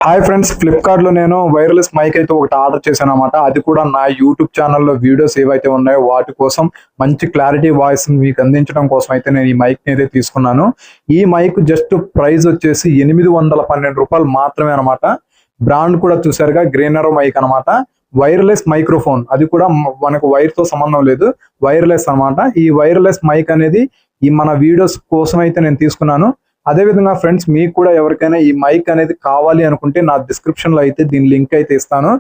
Hi friends, Flipkart లో నేను wireless mic అయితే ఒకటి ఆర్డర్ చేశాను అనమాట. అది కూడా నా యూట్యూబ్ ఛానల్లో వీడియోస్ ఏవైతే ఉన్నాయో వాటి కోసం మంచి క్లారిటీ వాయిస్ మీకు అందించడం కోసం అయితే నేను ఈ మైక్ ని అయితే తీసుకున్నాను. ఈ మైక్ జస్ట్ ప్రైస్ వచ్చేసి రూ. 812 మాత్రమే అనమాట. బ్రాండ్ కూడా చూసారుగా, గ్రీనరో మైక్ అనమాట. వైర్లెస్ మైక్రోఫోన్, అది కూడా మనకు వైర్ తో సంబంధం లేదు, వైర్లెస్ అనమాట. ఈ వైర్లెస్ మైక్ అనేది ఈ మన వీడియోస్ కోసం అయితే నేను తీసుకున్నాను. అదే విధంగా ఫ్రెండ్స్, మీకు కూడా ఎవరికైనా ఈ మైక్ అనేది కావాలి అనుకుంటే నా డిస్క్రిప్షన్ లో అయితే దీని లింక్ అయితే ఇస్తాను.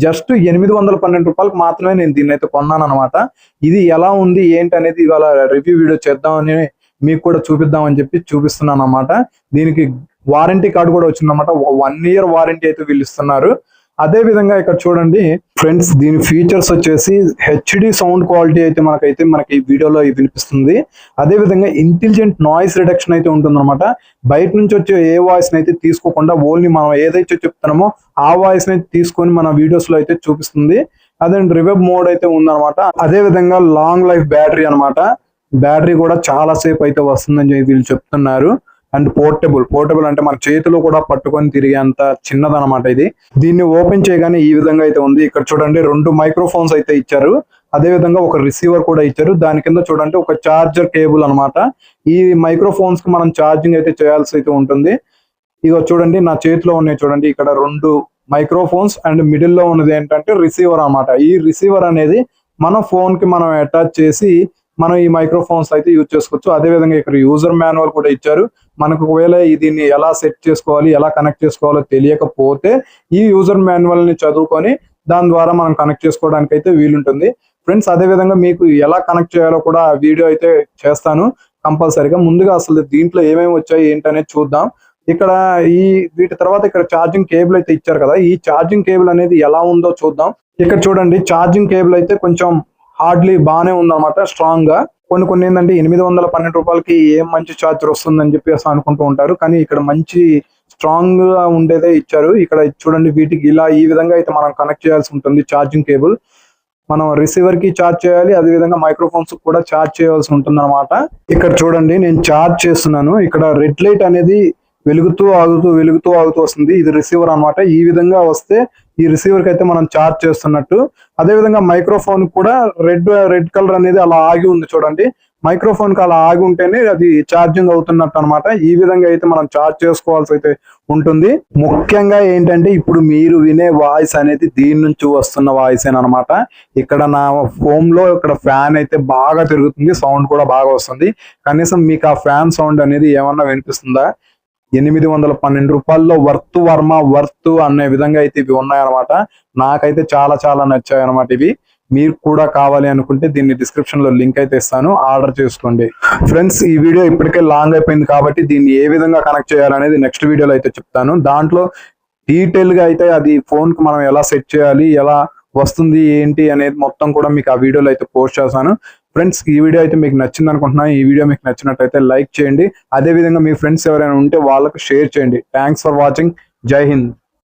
జస్ట్ రూ. 812 మాత్రమే నేను దీన్ని అయితే కొన్నాను అనమాట. ఇది ఎలా ఉంది ఏంటి అనేది ఇవాళ రివ్యూ వీడియో చేద్దామని మీకు కూడా చూపిద్దామని చెప్పి చూపిస్తున్నాను అనమాట. దీనికి వారంటీ కార్డు కూడా వచ్చిందన్నమాట. 1 year వారంటీ అయితే వీళ్ళు ఇస్తున్నారు. అదే విధంగా ఇక్కడ చూడండి ఫ్రెండ్స్, దీని ఫీచర్స్ వచ్చేసి హెచ్డి సౌండ్ క్వాలిటీ అయితే మనకి ఈ వీడియోలో వినిపిస్తుంది. అదే విధంగా ఇంటెలిజెంట్ నాయిస్ రిడక్షన్ అయితే ఉంటుందన్నమాట. బయట నుంచి వచ్చే ఏ వాయిస్ అయితే తీసుకోకుండా ఓన్లీ మనం ఏదైతే చెప్తున్నామో ఆ వాయిస్ ని తీసుకొని మన వీడియోస్ లో అయితే చూపిస్తుంది. అదే రివర్బ్ మోడ్ అయితే ఉందన్నమాట. అదే విధంగా లాంగ్ లైఫ్ బ్యాటరీ అనమాట. బ్యాటరీ కూడా చాలా సేపు అయితే వస్తుందని వీళ్ళు చెప్తున్నారు. అండ్ పోర్టబుల్ అంటే మన చేతిలో కూడా పట్టుకొని తిరిగేంత చిన్నదనమాట ఇది. దీన్ని ఓపెన్ చేయగానే ఈ విధంగా అయితే ఉంది. ఇక్కడ చూడండి 2 మైక్రోఫోన్స్ అయితే ఇచ్చారు. అదే విధంగా ఒక రిసీవర్ కూడా ఇచ్చారు. దాని కింద చూడండి ఒక చార్జర్ కేబుల్ అనమాట. ఈ మైక్రోఫోన్స్ కి మనం ఛార్జింగ్ అయితే చేయాల్సి అయితే ఉంటుంది. ఇగో చూడండి, నా చేతిలో ఉన్నాయి చూడండి. ఇక్కడ 2 మైక్రోఫోన్స్ అండ్ మిడిల్ లో ఉన్నది ఏంటంటే రిసీవర్ అనమాట. ఈ రిసీవర్ అనేది మన ఫోన్ కి మనం అటాచ్ చేసి మనం ఈ మైక్రోఫోన్స్ అయితే యూజ్ చేసుకోవచ్చు. అదే విధంగా ఇక్కడ యూజర్ మాన్యువల్ కూడా ఇచ్చారు. మనకు ఒకవేళ దీన్ని ఎలా సెట్ చేసుకోవాలి, ఎలా కనెక్ట్ చేసుకోవాలో తెలియకపోతే ఈ యూజర్ మాన్యువల్ ని చదువుకొని దాని ద్వారా మనం కనెక్ట్ చేసుకోవడానికి అయితే వీలుంటుంది ఫ్రెండ్స్. అదే విధంగా మీకు ఎలా కనెక్ట్ చేయాలో కూడా వీడియో అయితే చేస్తాను కంపల్సరీగా. ముందుగా అసలు దీంట్లో ఏమేమి వచ్చాయి ఏంటనేది చూద్దాం. ఇక్కడ వీటి తర్వాత ఇక్కడ ఛార్జింగ్ కేబుల్ అయితే ఇచ్చారు కదా. ఈ ఛార్జింగ్ కేబుల్ అనేది ఎలా ఉందో చూద్దాం. ఇక్కడ చూడండి, ఛార్జింగ్ కేబుల్ అయితే కొంచెం హార్డ్లీ బాగానే ఉందన్నమాట, స్ట్రాంగ్ గా. కొన్ని ఏంటంటే రూ. 812 ఏం మంచి ఛార్జర్ వస్తుందని చెప్పేసి అనుకుంటూ ఉంటారు, కానీ ఇక్కడ మంచి స్ట్రాంగ్ గా ఉండేదే ఇచ్చారు. ఇక్కడ చూడండి, వీటికి ఈ విధంగా అయితే మనం కనెక్ట్ చేయాల్సి ఉంటుంది. ఛార్జింగ్ కేబుల్ మనం రిసీవర్ కి ఛార్జ్ చేయాలి, అదే విధంగా మైక్రోఫోన్స్ కూడా ఛార్జ్ చేయాల్సి ఉంటుంది అనమాట. ఇక్కడ చూడండి, నేను ఛార్జ్ చేస్తున్నాను. ఇక్కడ రెడ్ లైట్ అనేది వెలుగుతూ ఆగుతూ వస్తుంది. ఇది రిసీవర్ అనమాట. ఈ విధంగా వస్తే ఈ రిసీవర్ కి అయితే మనం ఛార్జ్ చేస్తున్నట్టు. అదే విధంగా మైక్రోఫోన్ కూడా రెడ్ కలర్ అనేది అలా ఆగి ఉంది చూడండి. మైక్రోఫోన్ కి అలా ఆగి ఉంటేనే అది ఛార్జింగ్ అవుతున్నట్టు అనమాట. ఈ విధంగా అయితే మనం ఛార్జ్ చేసుకోవాల్సి అయితే ఉంటుంది. ముఖ్యంగా ఏంటంటే ఇప్పుడు మీరు వినే వాయిస్ అనేది దీని నుంచి వస్తున్న వాయిస్ అనమాట. ఇక్కడ నా హోమ్ లో ఇక్కడ ఫ్యాన్ అయితే బాగా తిరుగుతుంది, సౌండ్ కూడా బాగా వస్తుంది. కనీసం మీకు ఆ ఫ్యాన్ సౌండ్ అనేది ఏమన్నా వినిపిస్తుందా? రూ. 812 వర్త్ అనే విధంగా అయితే ఇవి ఉన్నాయన్నమాట. నాకైతే చాలా నచ్చాయి అనమాట ఇవి. మీరు కూడా కావాలి అనుకుంటే దీన్ని డిస్క్రిప్షన్ లో లింక్ అయితే ఇస్తాను, ఆర్డర్ చేసుకోండి ఫ్రెండ్స్. ఈ వీడియో ఇప్పటికే లాంగ్ అయిపోయింది కాబట్టి దీన్ని ఏ విధంగా కనెక్ట్ చేయాలనేది నెక్స్ట్ వీడియోలో అయితే చెప్తాను. దాంట్లో డీటెయిల్ గా అయితే అది ఫోన్ కి మనం ఎలా సెట్ చేయాలి, ఎలా వస్తుంది ఏంటి అనేది మొత్తం కూడా మీకు ఆ వీడియోలో అయితే పోస్ట్ చేస్తాను ఫ్రెండ్స్. ఈ వీడియో అయితే మీకు నచ్చింది అనుకుంటున్నాను. ఈ వీడియో మీకు నచ్చినట్టయితే లైక్ చేయండి. అదే విధంగా మీ ఫ్రెండ్స్ ఎవరైనా ఉంటే వాళ్ళకు షేర్ చేయండి. Thanks for watching. జై హింద్.